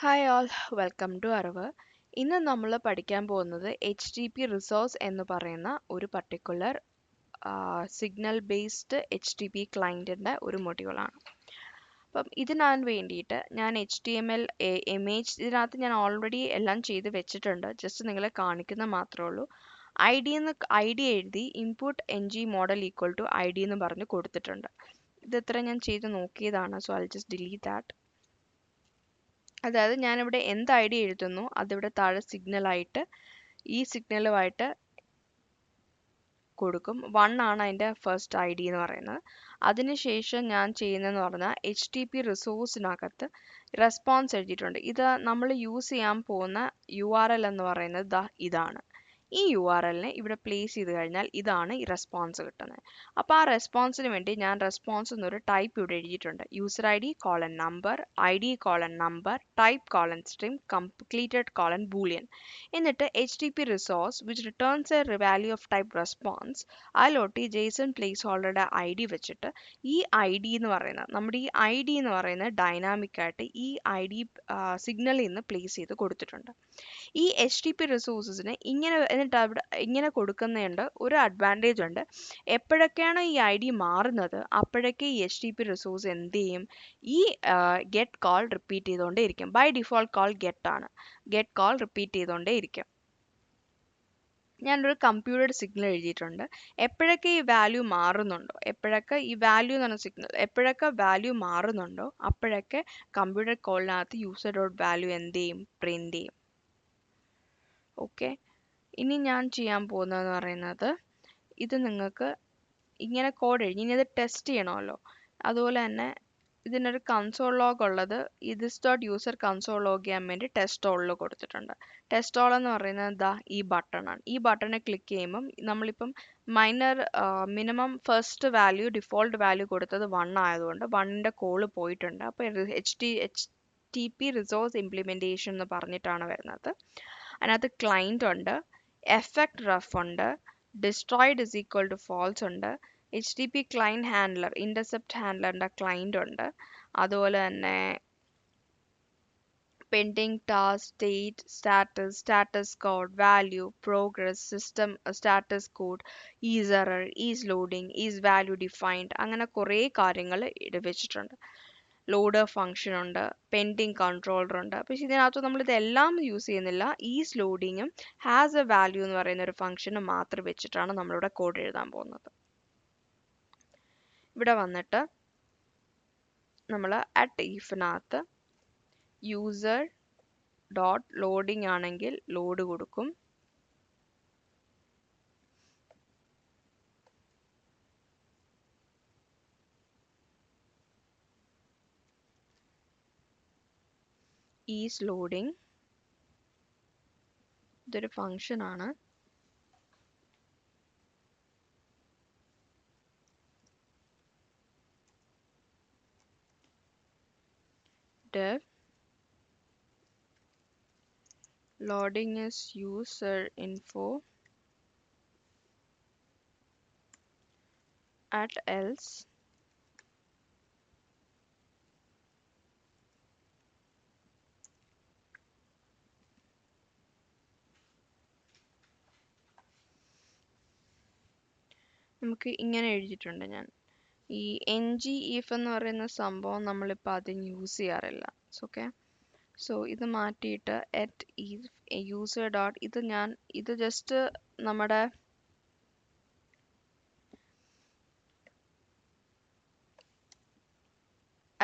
Hi all welcome to അറിവ്. ഇന്ന് നമ്മൾ പഠിക്കാൻ പോകുന്നത് എച്ച് ടി പി റിസോഴ്സ് എന്ന് പറയുന്ന ഒരു particular signal based H T P ക്ലയൻറ്റിൻ്റെ ഒരു മൊഡ്യൂളാണ്. അപ്പം വേണ്ടിയിട്ട് ഞാൻ HTML ഇമേജ് ഇതിനകത്ത് ഞാൻ ഓൾറെഡി എല്ലാം ചെയ്ത് വെച്ചിട്ടുണ്ട്. ജസ്റ്റ് നിങ്ങളെ കാണിക്കുന്ന മാത്രമേ ഉള്ളൂ. ഐ ഡി എഴുതി input N G model equal to I D എന്ന് പറഞ്ഞ് കൊടുത്തിട്ടുണ്ട്. ഇത്ര ഞാൻ ചെയ്ത് നോക്കിയതാണ്. So I just delete that. അതായത് ഞാനിവിടെ എന്ത് ഐ ഡി എഴുതുന്നു അതിവിടെ താഴെ സിഗ്നലായിട്ട് ഈ സിഗ്നലുമായിട്ട് കൊടുക്കും. 1 ആണ് അതിൻ്റെ ഫസ്റ്റ് ഐ ഡി എന്ന് പറയുന്നത്. അതിനുശേഷം ഞാൻ ചെയ്യുന്നതെന്ന് പറഞ്ഞാൽ എച്ച് ടി പി റിസോഴ്സിനകത്ത് റെസ്പോൺസ് എഴുതിയിട്ടുണ്ട്. ഇത് നമ്മൾ യൂസ് ചെയ്യാൻ പോകുന്ന URL എന്ന് പറയുന്നത് ഇതാണ്. ഈ URLനെ ഇവിടെ പ്ലേസ് ചെയ്ത് കഴിഞ്ഞാൽ ഇതാണ് ഈ റെസ്പോൺസ് കിട്ടുന്നത്. അപ്പോൾ ആ റെസ്പോൺസിന് വേണ്ടി ഞാൻ റെസ്പോൺസ് എന്നൊരു ടൈപ്പ് ഇവിടെ എഴുതിയിട്ടുണ്ട്. User I D colon number, I D colon number, type colon string, completed colon boolean. എന്നിട്ട് H T P resource which returns a value of type response അതിലോട്ട് ഈ ജേസൺ പ്ലേസ് ഹോൾഡറുടെ ഐ ഡി വെച്ചിട്ട് ഈ I D എന്ന് പറയുന്നത് നമ്മുടെ ഈ ഐ ഡി എന്ന് പറയുന്നത് ഡൈനാമിക് ആയിട്ട് ഈ ഐ ഡി സിഗ്നലിൽ നിന്ന് പ്ലേസ് ചെയ്ത് കൊടുത്തിട്ടുണ്ട്. ഈ എച്ച് ടി പി റിസോഴ്സസിന് എന്നിട്ട് അവിടെ ഇങ്ങനെ കൊടുക്കുന്നതുകൊണ്ട് ഒരു അഡ്വാൻറ്റേജ് ഉണ്ട്. എപ്പോഴൊക്കെയാണ് ഈ ഐ ഡി മാറുന്നത് അപ്പോഴൊക്കെ ഈ എച്ച് ടി പി റിസോഴ്സ് എന്ത് ചെയ്യും, ഈ ഗെറ്റ് കോൾ റിപ്പീറ്റ് ചെയ്തുകൊണ്ടേ ഇരിക്കും. ബൈ ഡിഫോൾട്ട് കോൾ ഗെറ്റ് ആണ്. ഗെറ്റ് കോൾ റിപ്പീറ്റ് ചെയ്തുകൊണ്ടേ ഇരിക്കും. ഞാനൊരു കമ്പ്യൂട്ടഡ് സിഗ്നൽ എഴുതിയിട്ടുണ്ട്. എപ്പോഴൊക്കെ ഈ വാല്യൂ മാറുന്നുണ്ടോ, എപ്പോഴൊക്കെ ഈ വാല്യൂ എന്ന് പറഞ്ഞ സിഗ്നൽ എപ്പോഴൊക്കെ വാല്യൂ മാറുന്നുണ്ടോ അപ്പോഴൊക്കെ കമ്പ്യൂട്ടർ കോളിനകത്ത് യൂസർ ഡോട്ട് വാല്യൂ എന്ത് ചെയ്യും, പ്രിന്റ് ചെയ്യും. ഓക്കെ, ഇനി ഞാൻ ചെയ്യാൻ പോകുന്നതെന്ന് പറയുന്നത് ഇത് നിങ്ങൾക്ക് ഇങ്ങനെ കോഡ് എഴുതി ഇനി ഇത് ടെസ്റ്റ് ചെയ്യണമല്ലോ. അതുപോലെ തന്നെ ഇതിനൊരു കൺസോൾ ലോഗ് ഉള്ളത് ഈ this dot user console log ചെയ്യാൻ വേണ്ടി ടെസ്റ്റ് ഓളിൽ കൊടുത്തിട്ടുണ്ട്. ടെസ്റ്റ് ഓൾ എന്ന് പറയുന്നത് ഈ ബട്ടണാണ്. ഈ ബട്ടണെ ക്ലിക്ക് ചെയ്യുമ്പം നമ്മളിപ്പം minimum first value default value കൊടുത്തത് 1 ആയതുകൊണ്ട് 1ൻ്റെ കോള് പോയിട്ടുണ്ട്. അപ്പോൾ H T P resource implementation എന്ന് പറഞ്ഞിട്ടാണ് വരുന്നത്. അതിനകത്ത് ക്ലൈൻറ്റ് ഉണ്ട്, എഫക്റ്റ് റഫ് ഉണ്ട്, destroyed is equal to false ഉണ്ട്, H T P client handler intercept ഹാൻഡ്ലറിൻ്റെ ക്ലൈൻറ്റ് ഉണ്ട്, അതുപോലെ തന്നെ pending task, state, status code, value, progress, system status code, is error, is loading, is value defined, അങ്ങനെ കുറേ കാര്യങ്ങൾ ഇവിടെ വെച്ചിട്ടുണ്ട്. ലോഡർ ഫംഗ്ഷൻ ഉണ്ട്, പെൻഡിങ് കൺട്രോളർ ഉണ്ട്. പക്ഷെ ഇതിനകത്ത് നമ്മൾ ഇതെല്ലാം യൂസ് ചെയ്യുന്നില്ല. ഈസ് ലോഡിങ്ങും ഹാസ് എ വാല്യൂ എന്ന് പറയുന്ന ഒരു ഫംഗ്ഷനും മാത്രം വെച്ചിട്ടാണ് നമ്മളിവിടെ കോഡ് എഴുതാൻ പോകുന്നത്. ഇവിടെ വന്നിട്ട് നമ്മൾ അറ്റ് ഈഫിനകത്ത് യൂസർ ഡോട്ട് ലോഡിംഗ് ആണെങ്കിൽ ലോഡ് കൊടുക്കും. ഈസ് ലോഡിംഗ് ഇതൊരു ഫംഗ്ഷൻ ആണ്. Dev loading is user info at else നമുക്ക് ഇങ്ങനെ എഴുതിയിട്ടുണ്ട് ഞാൻ. ഈ ngIf എന്ന് പറയുന്ന സംഭവം നമ്മളിപ്പോൾ അതിന് യൂസ് ചെയ്യാറില്ല. ഓക്കെ, സോ ഇത് മാറ്റിയിട്ട് അറ്റ് യൂസർ ഡോട്ട് ഇത് ജസ്റ്റ് നമ്മുടെ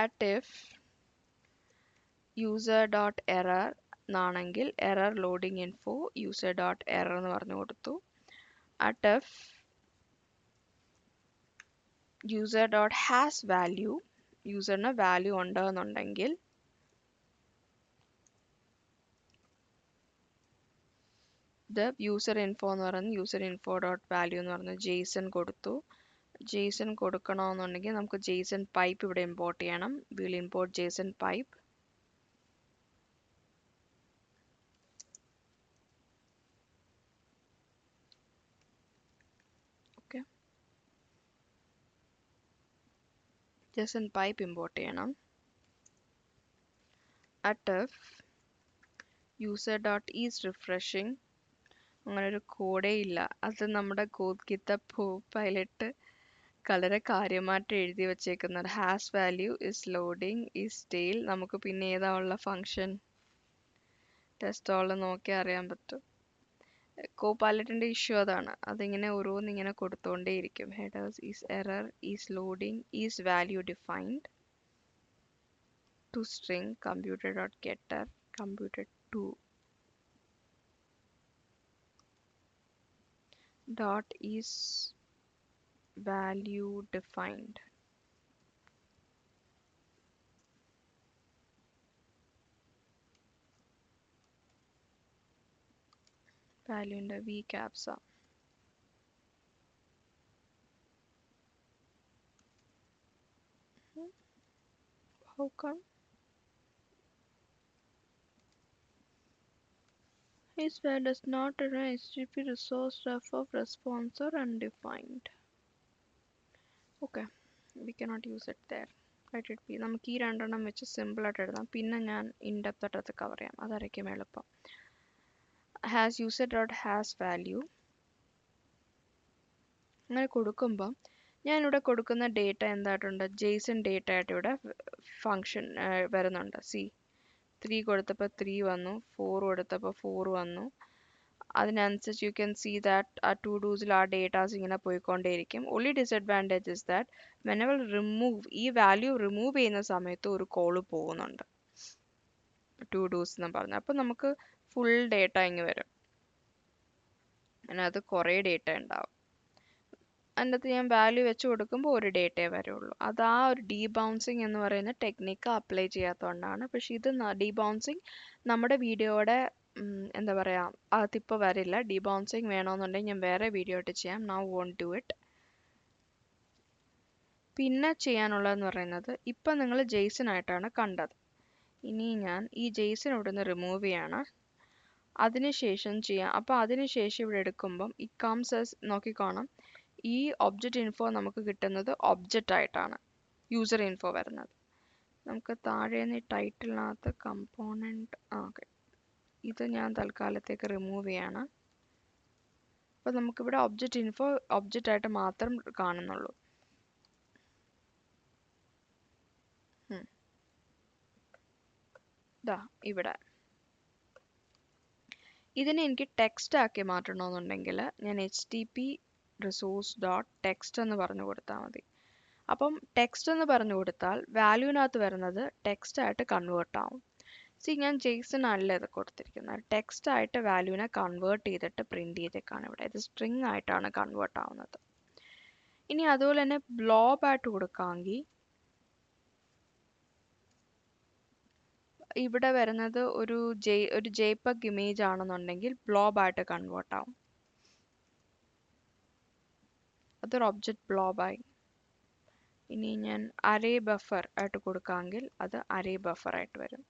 at if user dot error എന്നാണെങ്കിൽ error loading info user dot error എന്ന് പറഞ്ഞു കൊടുത്തു. at if user dot has value യൂസറിന് വാല്യൂ ഉണ്ടെന്നുണ്ടെങ്കിൽ ഇത് യൂസർ ഇൻഫോ എന്ന് പറയുന്നത് യൂസർ ഇൻഫോ ഡോട്ട് വാല്യൂ എന്ന് പറഞ്ഞ് ജേസൺ കൊടുത്തു. ജേസൺ കൊടുക്കണമെന്നുണ്ടെങ്കിൽ നമുക്ക് ജേസൺ പൈപ്പ് ഇവിടെ ഇമ്പോർട്ട് ചെയ്യണം. Will import Jason pipe. Okay, Jason pipe import ചെയ്യണം. at if user dot is refreshing, അങ്ങനെ ഒരു കോഡേ ഇല്ല. അത് നമ്മുടെ കോഡ് ഗിറ്റബ് പൈലറ്റ് വളരെ കാര്യമായിട്ട് എഴുതി വെച്ചേക്കുന്നത്. Hash value is loading is tail. നമുക്ക് പിന്നെ ഏതാ ഉള്ള ഫംഗ്ഷൻ ടെസ്റ്റ് ഓൾ നോക്കിയാൽ അറിയാൻ പറ്റും. കോപൈലറ്റിന്റെ ഇഷ്യൂ അതാണ്. അതിങ്ങനെ ഓരോന്നിങ്ങനെ കൊടുത്തോണ്ടേയിരിക്കും. Headers is error is loading is value defined to string computer dot getter computer to dot is value defined. Value in the v caps are. How come? His value does not return HTTP resource ref of response or undefined. Okay, we cannot use it there. Let it be. നമുക്ക് ഈ രണ്ടെണ്ണം വെച്ച് simple ആയിട്ട് എഴുതാം. പിന്നെ ഞാൻ in-depth ആയിട്ട് അത് കവർ ചെയ്യാം. അതായിരിക്കും എളുപ്പം. Has user dot has value അങ്ങനെ കൊടുക്കുമ്പം ഞാനിവിടെ കൊടുക്കുന്ന ഡേറ്റ എന്തായിട്ടുണ്ട്, ജെയ്സൺ ഡേറ്റ ആയിട്ട് ഇവിടെ ഫങ്ഷൻ വരുന്നുണ്ട്. സി 3 കൊടുത്തപ്പോൾ 3 വന്നു, 4 കൊടുത്തപ്പോൾ 4 വന്നു. അതിനനുസരിച്ച് യു ക്യാൻ സീ ദാറ്റ് ആ ടു ഡൂസിൽ ആ ഡേറ്റാസ് ഇങ്ങനെ പോയിക്കൊണ്ടേയിരിക്കും. Only disadvantage is that whenever remove ഈ വാല്യൂ റിമൂവ് ചെയ്യുന്ന സമയത്ത് ഒരു കോള് പോകുന്നുണ്ട് ടു ഡൂസ് എന്ന് പറഞ്ഞു. അപ്പം നമുക്ക് ഫുൾ ഡേറ്റ ഇങ്ങ് വരും. അതിനകത്ത് കുറേ ഡേറ്റ ഉണ്ടാവും. അതിൻ്റെ അകത്ത് ഞാൻ വാല്യൂ വെച്ച് കൊടുക്കുമ്പോൾ ഒരു ഡേറ്റയെ വരുള്ളൂ. അത് ആ ഒരു ഡീബൗൺസിങ് എന്ന് പറയുന്ന ടെക്നിക്ക് അപ്ലൈ ചെയ്യാത്തതുകൊണ്ടാണ്. പക്ഷെ ഇത് ഡീബൗൺസിങ് നമ്മുടെ വീഡിയോയുടെ എന്താ പറയുക അതിപ്പോൾ വരില്ല. ഡീബൗൺസിങ് വേണമെന്നുണ്ടെങ്കിൽ ഞാൻ വേറെ വീഡിയോ ആയിട്ട് ചെയ്യാം. Now won't do it. പിന്നെ ചെയ്യാനുള്ളതെന്ന് പറയുന്നത് ഇപ്പം നിങ്ങൾ ജെയ്സൺ ആയിട്ടാണ് കണ്ടത്. ഇനി ഞാൻ ഈ ജെയ്സൺ ഇവിടെ നിന്ന് റിമൂവ് ചെയ്യാണ്. അതിനുശേഷം ചെയ്യാം. അപ്പോൾ അതിനുശേഷം ഇവിടെ എടുക്കുമ്പം ഈ കംസ് നോക്കിക്കോണം. ഈ ഒബ്ജക്റ്റ് ഇൻഫോ നമുക്ക് കിട്ടുന്നത് ഒബ്ജക്റ്റ് ആയിട്ടാണ് യൂസർ ഇൻഫോ വരുന്നത്. നമുക്ക് താഴേന്ന് ഈ ടൈറ്റിലിനകത്ത് കമ്പോണൻറ്റ് ഓക്കെ ഇത് ഞാൻ തൽക്കാലത്തേക്ക് റിമൂവ് ചെയ്യാണ്. അപ്പോൾ നമുക്കിവിടെ ഒബ്ജക്റ്റ് ഇൻഫോ ഒബ്ജക്റ്റ് ആയിട്ട് മാത്രം കാണുന്നുള്ളൂ. ദാ ഇവിടെ ഇതിനെ എനിക്ക് ടെക്സ്റ്റ് ആക്കി മാറ്റണമെന്നുണ്ടെങ്കിൽ ഞാൻ HTTP റിസോഴ്സ് ഡോട്ട് ടെക്സ്റ്റ് എന്ന് പറഞ്ഞു കൊടുത്താൽ മതി. അപ്പം ടെക്സ്റ്റ് എന്ന് പറഞ്ഞു കൊടുത്താൽ വാല്യൂവിനകത്ത് വരുന്നത് ടെക്സ്റ്റ് ആയിട്ട് കൺവേർട്ട് ആവും. സി ഞാൻ ജെയ്സൺ അല്ല ഇത് കൊടുത്തിരിക്കുന്നത്. ടെക്സ്റ്റ് ആയിട്ട് വാല്യൂവിനെ കൺവേർട്ട് ചെയ്തിട്ട് പ്രിന്റ് ചെയ്തേക്കാണ് ഇവിടെ. ഇത് സ്ട്രിങ് ആയിട്ടാണ് കൺവേർട്ട് ആവുന്നത്. ഇനി അതുപോലെ തന്നെ ബ്ലോബ് ആയിട്ട് കൊടുക്കാമെങ്കിൽ ഇവിടെ വരുന്നത് ഒരു JPEG ഇമേജ് ആണെന്നുണ്ടെങ്കിൽ ബ്ലോബ് ആയിട്ട് കൺവേർട്ട് ആവും. അതൊരു ഒബ്ജക്റ്റ് ബ്ലോബായി. ഇനി ഞാൻ അറേ ബഫർ ആയിട്ട് കൊടുക്കാമെങ്കിൽ അത് അറേ ബഫർ ആയിട്ട് വരും.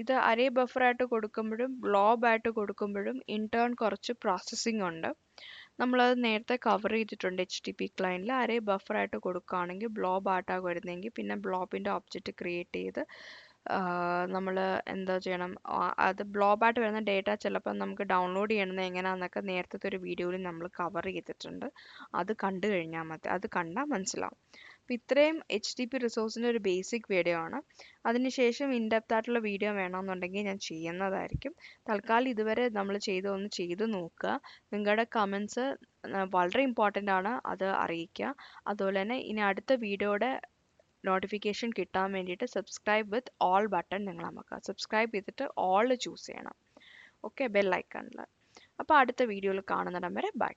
ഇത് അറേ ബഫർ ആയിട്ട് കൊടുക്കുമ്പോഴും ബ്ലോബ് ആയിട്ട് കൊടുക്കുമ്പോഴും ഇൻടേൺ കുറച്ച് പ്രോസസ്സിംഗ് ഉണ്ട്. നമ്മളത് നേരത്തെ കവർ ചെയ്തിട്ടുണ്ട് HTTP ക്ലയൻറ്റിൽ. അറേ ബഫർ ആയിട്ട് കൊടുക്കുകയാണെങ്കിൽ ബ്ലോബ് ആയിട്ടാണ് വരുന്നതെങ്കിൽ പിന്നെ ബ്ലോബിൻ്റെ ഒബ്ജക്റ്റ് ക്രിയേറ്റ് ചെയ്ത് നമ്മൾ എന്താ ചെയ്യണം, അത് ബ്ലോബായിട്ട് വരുന്ന ഡേറ്റ ചിലപ്പോൾ നമുക്ക് ഡൗൺലോഡ് ചെയ്യണമെന്ന് എങ്ങനെയാണെന്നൊക്കെ നേരത്തെ ഒരു വീഡിയോയിൽ നമ്മൾ കവർ ചെയ്തിട്ടുണ്ട്. അത് കണ്ടു കഴിഞ്ഞാൽ മതി, അത് കണ്ടാൽ മനസ്സിലാവും. അപ്പോൾ ഇത്രയും HTTP റിസോഴ്സിൻ്റെ ഒരു ബേസിക് വീഡിയോ ആണ്. അതിനുശേഷം ഇൻഡെപ്ത് ആയിട്ടുള്ള വീഡിയോ വേണമെന്നുണ്ടെങ്കിൽ ഞാൻ ചെയ്യുന്നതായിരിക്കും. തൽക്കാലം ഇതുവരെ നമ്മൾ ചെയ്തൊന്ന് ചെയ്ത് നോക്കുക. നിങ്ങളുടെ കമൻസ് വളരെ ഇമ്പോർട്ടൻ്റ് ആണ്, അത് അറിയിക്കുക. അതുപോലെ തന്നെ ഇനി അടുത്ത വീഡിയോയുടെ നോട്ടിഫിക്കേഷൻ കിട്ടാൻ വേണ്ടിയിട്ട് സബ്സ്ക്രൈബ് വിത്ത് ഓൾ ബട്ടൺ നിങ്ങൾ അമക്കുക. സബ്സ്ക്രൈബ് ചെയ്തിട്ട് ഓൾ ചൂസ് ചെയ്യണം. ഓക്കെ, ബെൽ ഐക്കണിൽ. അപ്പോൾ അടുത്ത വീഡിയോയിൽ കാണുന്നിടം വരെ ബൈ.